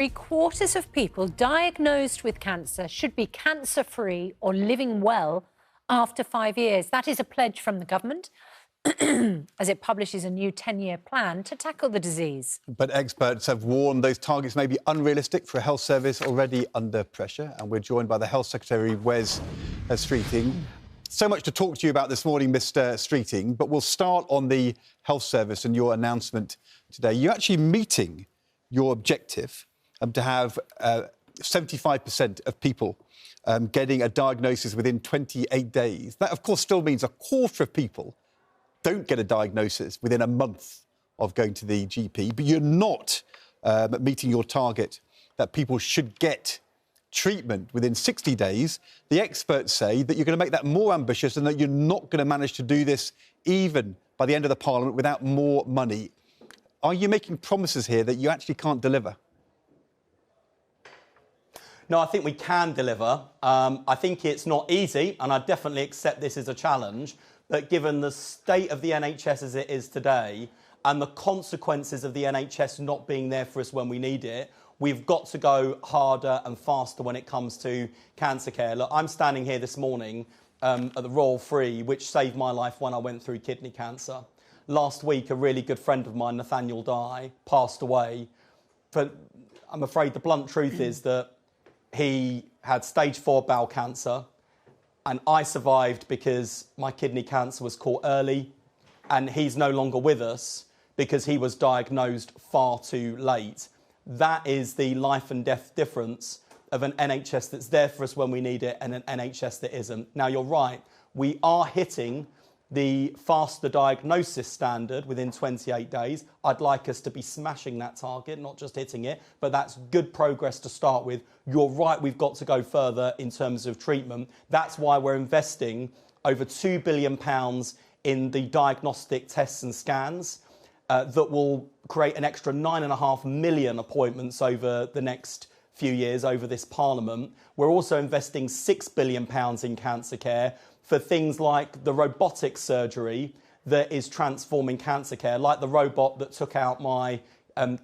3/4 of people diagnosed with cancer should be cancer-free or living well after 5 years. That is a pledge from the government as it publishes a new 10-year plan to tackle the disease. But experts have warned those targets may be unrealistic for a health service already under pressure. And we're joined by the Health Secretary, Wes Streeting. So much to talk to you about this morning, Mr Streeting, but we'll start on the health service and your announcement today. You're actually meeting your objective to have 75% of people getting a diagnosis within 28 days. That, of course, still means 1/4 of people don't get a diagnosis within a month of going to the GP, but you're not meeting your target that people should get treatment within 60 days. The experts say that you're going to make that more ambitious and that you're not going to manage to do this even by the end of the Parliament without more money. Are you making promises here that you actually can't deliver? No, I think we can deliver. I think it's not easy, and I definitely accept this as a challenge. But given the state of the NHS as it is today and the consequences of the NHS not being there for us when we need it, we've got to go harder and faster when it comes to cancer care. Look, I'm standing here this morning at the Royal Free, which saved my life when I went through kidney cancer. Last week, a really good friend of mine, Nathaniel Dye, passed away. But I'm afraid the blunt truth is that he had stage 4 bowel cancer, and I survived because my kidney cancer was caught early, and he's no longer with us because he was diagnosed far too late. That is the life and death difference of an NHS that's there for us when we need it and an NHS that isn't. Now, you're right, we are hitting the faster diagnosis standard within 28 days. I'd like us to be smashing that target, not just hitting it, but that's good progress to start with. You're right, we've got to go further in terms of treatment. That's why we're investing over £2 billion in the diagnostic tests and scans that will create an extra 9.5 million appointments over the next few years, over this Parliament. We're also investing £6 billion in cancer care for things like the robotic surgery that is transforming cancer care, like the robot that took out my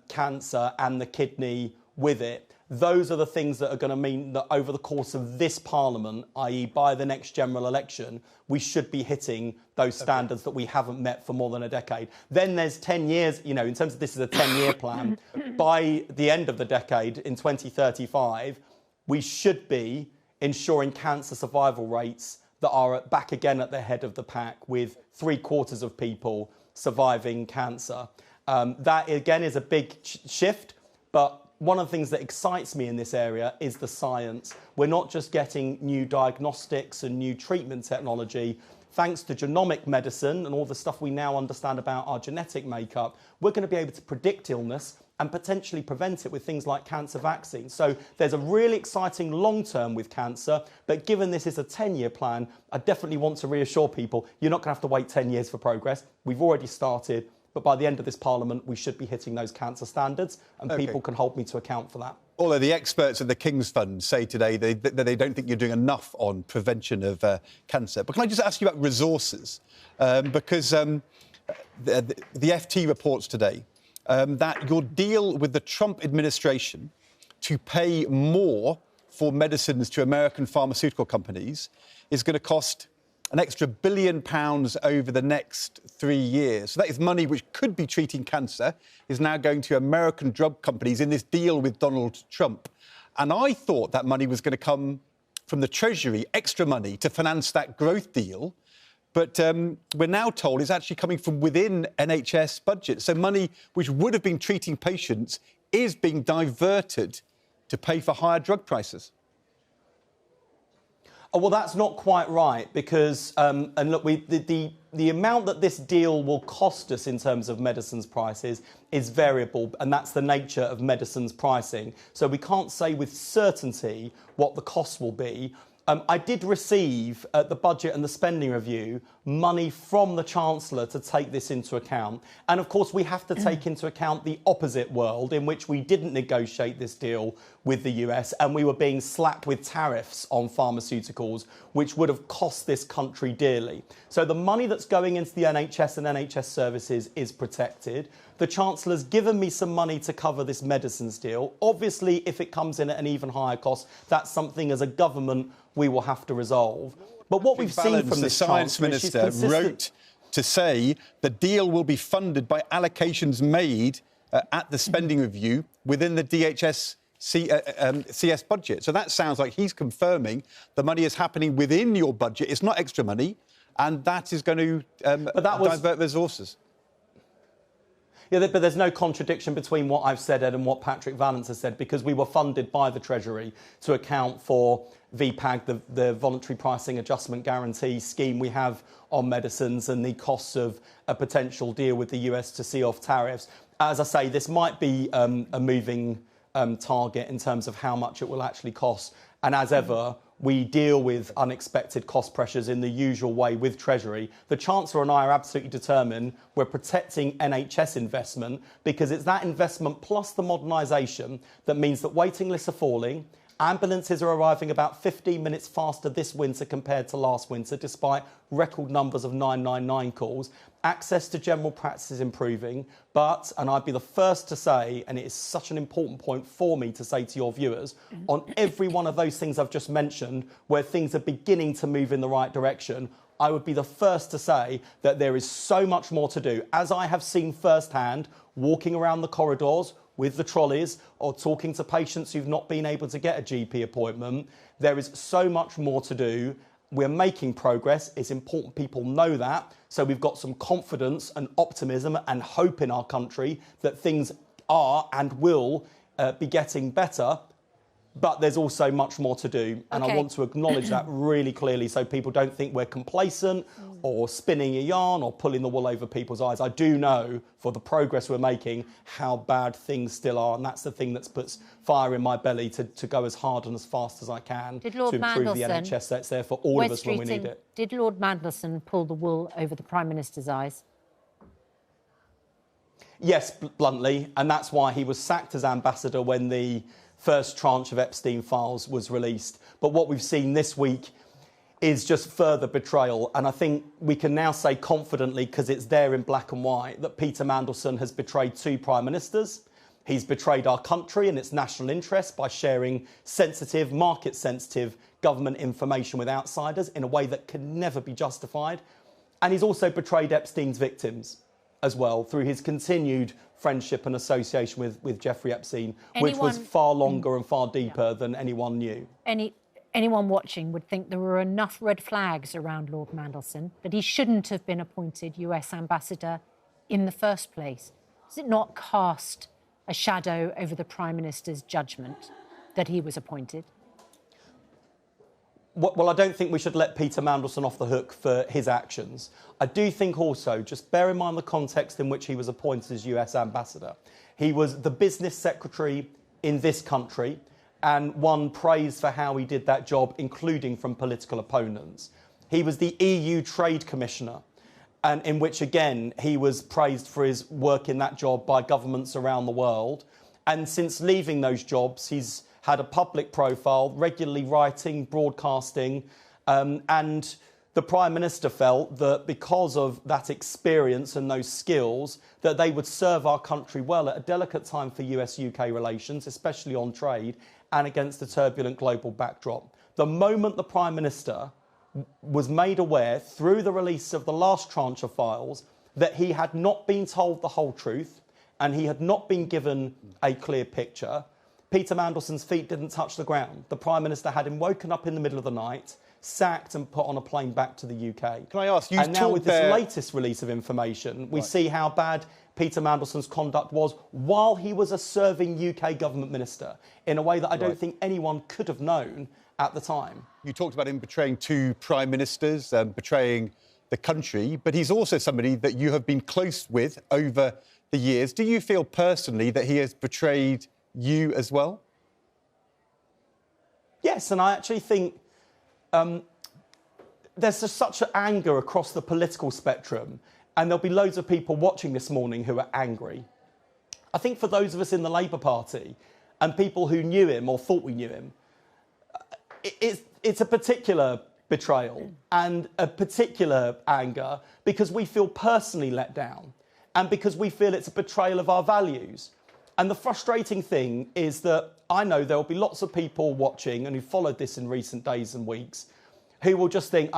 cancer and the kidney with it. Those are the things that are going to mean that over the course of this Parliament, i.e. by the next general election, we should be hitting those standards that we haven't met for more than a decade. Then there's 10 years, you know, in terms of this is a 10-year plan. By the end of the decade, in 2035, we should be ensuring cancer survival rates that are back again at the head of the pack, with 3/4 of people surviving cancer. That, again, is a big shift, but one of the things that excites me in this area is the science. We're not just getting new diagnostics and new treatment technology. Thanks to genomic medicine and all the stuff we now understand about our genetic makeup, we're going to be able to predict illness and potentially prevent it with things like cancer vaccines. So there's a really exciting long term with cancer, but given this is a 10-year plan, I definitely want to reassure people you're not going to have to wait 10 years for progress. We've already started, but by the end of this Parliament, we should be hitting those cancer standards, and people can hold me to account for that. Although the experts at the King's Fund say today that they don't think you're doing enough on prevention of cancer. But can I just ask you about resources? Because the FT reports today that your deal with the Trump administration to pay more for medicines to American pharmaceutical companies is going to cost an extra £1 billion over the next 3 years. So that is money which could be treating cancer, is now going to American drug companies in this deal with Donald Trump. And I thought that money was going to come from the Treasury, extra money to finance that growth deal. But we're now told it's actually coming from within NHS budget. So money which would have been treating patients is being diverted to pay for higher drug prices. Oh, well, that's not quite right, because, and look, the amount that this deal will cost us in terms of medicines prices is variable, and that's the nature of medicines pricing. So we can't say with certainty what the cost will be. I did receive, at the budget and the spending review, money from the Chancellor to take this into account. And, of course, we have to take into account the opposite world in which we didn't negotiate this deal with the US and we were being slapped with tariffs on pharmaceuticals, which would have cost this country dearly. So the money that's going into the NHS and NHS services is protected. The Chancellor's given me some money to cover this medicines deal. Obviously, if it comes in at an even higher cost, that's something as a government we will have to resolve. But what we've seen from the this Science Chancellor, Minister wrote to say the deal will be funded by allocations made at the spending review within the DHS CS budget. So that sounds like he's confirming the money is happening within your budget. It's not extra money, and that is going to divert resources. Yeah, but there's no contradiction between what I've said, Ed, and what Patrick Vallance has said, because we were funded by the Treasury to account for VPAG, the voluntary pricing adjustment guarantee scheme we have on medicines, and the costs of a potential deal with the US to see off tariffs. As I say, this might be a moving target in terms of how much it will actually cost. And as ever, we deal with unexpected cost pressures in the usual way with Treasury. The Chancellor and I are absolutely determined we're protecting NHS investment, because it's that investment plus the modernisation that means that waiting lists are falling. Ambulances are arriving about 15 minutes faster this winter compared to last winter, despite record numbers of 999 calls. Access to general practice is improving. But, and I'd be the first to say, and it is such an important point for me to say to your viewers, on every one of those things I've just mentioned, where things are beginning to move in the right direction, I would be the first to say that there is so much more to do. As I have seen firsthand, walking around the corridors with the trolleys or talking to patients who've not been able to get a GP appointment, there is so much more to do. We're making progress. It's important people know that. So we've got some confidence and optimism and hope in our country that things are and will be getting better. But there's also much more to do. And I want to acknowledge that really clearly so people don't think we're complacent or spinning a yarn or pulling the wool over people's eyes. I do know, for the progress we're making, how bad things still are. And that's the thing that puts fire in my belly to go as hard and as fast as I can to improve the NHS so it's there for all of us when we need it. Did Lord Mandelson pull the wool over the Prime Minister's eyes? Yes, bluntly. And that's why he was sacked as ambassador when the first tranche of Epstein files was released. But what we've seen this week is just further betrayal. And I think we can now say confidently, because it's there in black and white, that Peter Mandelson has betrayed two prime ministers. He's betrayed our country and its national interest by sharing sensitive, market-sensitive government information with outsiders in a way that can never be justified. And he's also betrayed Epstein's victims as well, through his continued friendship and association with Jeffrey Epstein, which was far longer and far deeper than anyone knew. Anyone watching would think there were enough red flags around Lord Mandelson that he shouldn't have been appointed US ambassador in the first place. Does it not cast a shadow over the Prime Minister's judgment that he was appointed? Well, I don't think we should let Peter Mandelson off the hook for his actions. I do think also, just bear in mind the context in which he was appointed as US ambassador. He was the business secretary in this country and won praise for how he did that job, including from political opponents. He was the EU Trade Commissioner, and in which, again, he was praised for his work in that job by governments around the world. And since leaving those jobs, he's had a public profile, regularly writing, broadcasting, and the Prime Minister felt that because of that experience and those skills, that they would serve our country well at a delicate time for US-UK relations, especially on trade, and against a turbulent global backdrop. The moment the Prime Minister was made aware, through the release of the last tranche of files, that he had not been told the whole truth and he had not been given a clear picture, Peter Mandelson's feet didn't touch the ground. The Prime Minister had him woken up in the middle of the night, sacked and put on a plane back to the UK. Can I ask you? And now with this latest release of information, we see how bad Peter Mandelson's conduct was while he was a serving UK government minister, in a way that I don't think anyone could have known at the time. You talked about him betraying two prime ministers, betraying the country, but he's also somebody that you have been close with over the years. Do you feel personally that he has betrayed you as well? Yes, and I actually think there's just such an anger across the political spectrum, and there'll be loads of people watching this morning who are angry. I think for those of us in the Labour Party and people who knew him or thought we knew him, it's a particular betrayal and a particular anger because we feel personally let down. and because we feel it's a betrayal of our values. And the frustrating thing is that I know there will be lots of people watching and who followed this in recent days and weeks who will just think,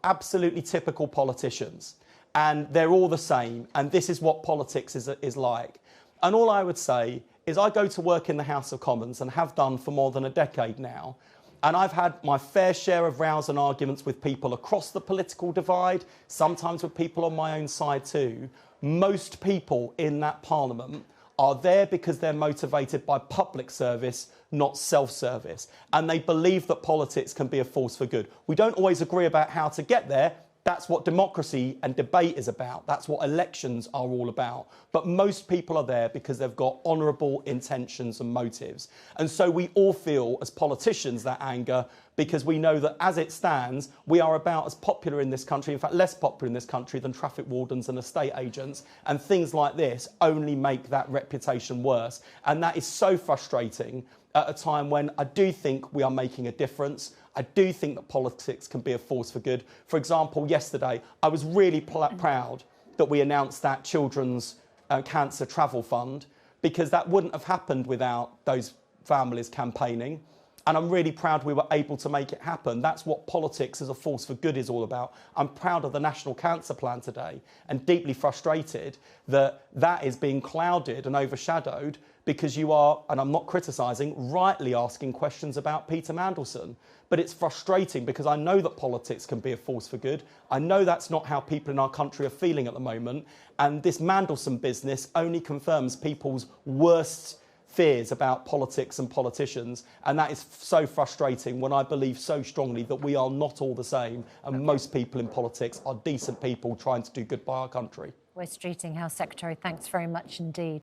absolutely typical politicians, and they're all the same, and this is what politics is like. And all I would say is I go to work in the House of Commons and have done for more than a decade now, and I've had my fair share of rows and arguments with people across the political divide, sometimes with people on my own side too. Most people in that Parliament are there because they're motivated by public service, not self-service. And they believe that politics can be a force for good. We don't always agree about how to get there. That's what democracy and debate is about. That's what elections are all about. But most people are there because they've got honourable intentions and motives. And so we all feel, as politicians, that anger, because we know that as it stands, we are about as popular in this country, in fact, less popular in this country than traffic wardens and estate agents. And things like this only make that reputation worse. And that is so frustrating at a time when I do think we are making a difference. I do think that politics can be a force for good. For example, yesterday, I was really proud that we announced that Children's Cancer Travel Fund, because that wouldn't have happened without those families campaigning. And I'm really proud we were able to make it happen. That's what politics as a force for good is all about. I'm proud of the National Cancer Plan today and deeply frustrated that that is being clouded and overshadowed because you are, and I'm not criticising, rightly asking questions about Peter Mandelson. But it's frustrating because I know that politics can be a force for good. I know that's not how people in our country are feeling at the moment. And this Mandelson business only confirms people's worst fears about politics and politicians. And that is so frustrating when I believe so strongly that we are not all the same. And most people in politics are decent people trying to do good by our country. Wes Streeting, House Secretary, thanks very much indeed.